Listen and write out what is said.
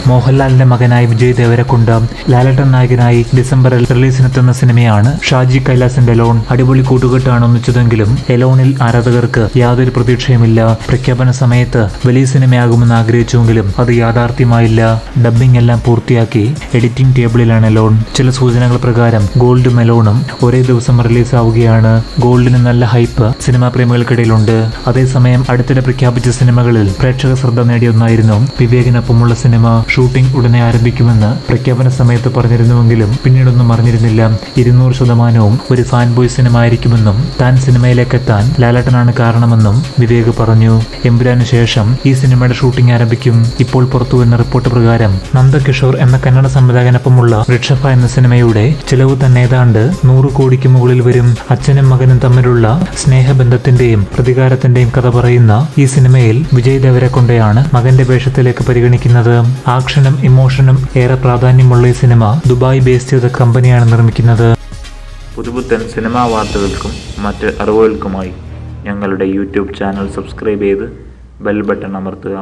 മോഹൻലാലിന്റെ മകനായി വിജയ് ദേവരക്കൊണ്ട ലാലേട്ടൻ നായകനായി ഡിസംബറിൽ റിലീസിനെത്തുന്ന സിനിമയാണ് ഷാജി കൈലാസിന്റെ എലോൺ. അടിപൊളി കൂട്ടുകെട്ടാണ് ഒന്നിച്ചതെങ്കിലും എലോണിൽ ആരാധകർക്ക് യാതൊരു പ്രതീക്ഷയുമില്ല. പ്രഖ്യാപന സമയത്ത് വലിയ സിനിമയാകുമെന്ന് ആഗ്രഹിച്ചുവെങ്കിലും അത് യാഥാർത്ഥ്യമായില്ല. ഡബ്ബിംഗ് എല്ലാം പൂർത്തിയാക്കി എഡിറ്റിംഗ് ടേബിളിലാണ് എലോൺ. ചില സൂചനകൾ പ്രകാരം ഗോൾഡും എലോണും ഒരേ ദിവസം റിലീസാവുകയാണ്. ഗോൾഡിന് നല്ല ഹൈപ്പ് സിനിമാ പ്രേമികൾക്കിടയിലുണ്ട്. അതേസമയം അടുത്തിടെ പ്രഖ്യാപിച്ച സിനിമകളിൽ പ്രേക്ഷക ശ്രദ്ധ നേടിയ ഒന്നായിരുന്നു വിവേകിനൊപ്പമുള്ള സിനിമ. ഷൂട്ടിംഗ് ഉടനെ ആരംഭിക്കുമെന്ന് പ്രഖ്യാപന സമയത്ത് പറഞ്ഞിരുന്നുവെങ്കിലും പിന്നീടൊന്നും അറിഞ്ഞിരുന്നില്ല. 200% ഒരു ഫാൻ ബോയ് സിനിമ ആയിരിക്കുമെന്നും താൻ സിനിമയിലേക്ക് എത്താൻ ലാലേട്ടനാണ് കാരണമെന്നും വിവേക് പറഞ്ഞു. എമ്പുരാന് ശേഷം ഈ സിനിമയുടെ ഷൂട്ടിംഗ് ആരംഭിക്കും. ഇപ്പോൾ പുറത്തുവരുന്ന റിപ്പോർട്ട് പ്രകാരം നന്ദകിഷോർ എന്ന കന്നഡ സംവിധായകനൊപ്പമുള്ള വൃക്ഷഭ എന്ന സിനിമയുടെ ചിലവ് തന്നെ ഏതാണ്ട് 100 കോടിക്ക് മുകളിൽ വരും. അച്ഛനും മകനും തമ്മിലുള്ള സ്നേഹബന്ധത്തിന്റെയും പ്രതികാരത്തിന്റെയും കഥ പറയുന്ന ഈ സിനിമയിൽ വിജയ് ദേവരക്കൊണ്ടയാണ് മകന്റെ വേഷത്തിലേക്ക് പരിഗണിക്കുന്നത്. ആക്ഷനും ഇമോഷനും ഏറെ പ്രാധാന്യമുള്ള ഈ സിനിമ ദുബായ് ബേസ് ചെയ്ത കമ്പനിയാണ് നിർമ്മിക്കുന്നത്. പുതുപുത്തൻ സിനിമാ വാർത്തകൾക്കും മറ്റ് അറിവുകൾക്കുമായി ഞങ്ങളുടെ യൂട്യൂബ് ചാനൽ സബ്സ്ക്രൈബ് ചെയ്ത് ബെൽ ബട്ടൺ അമർത്തുക.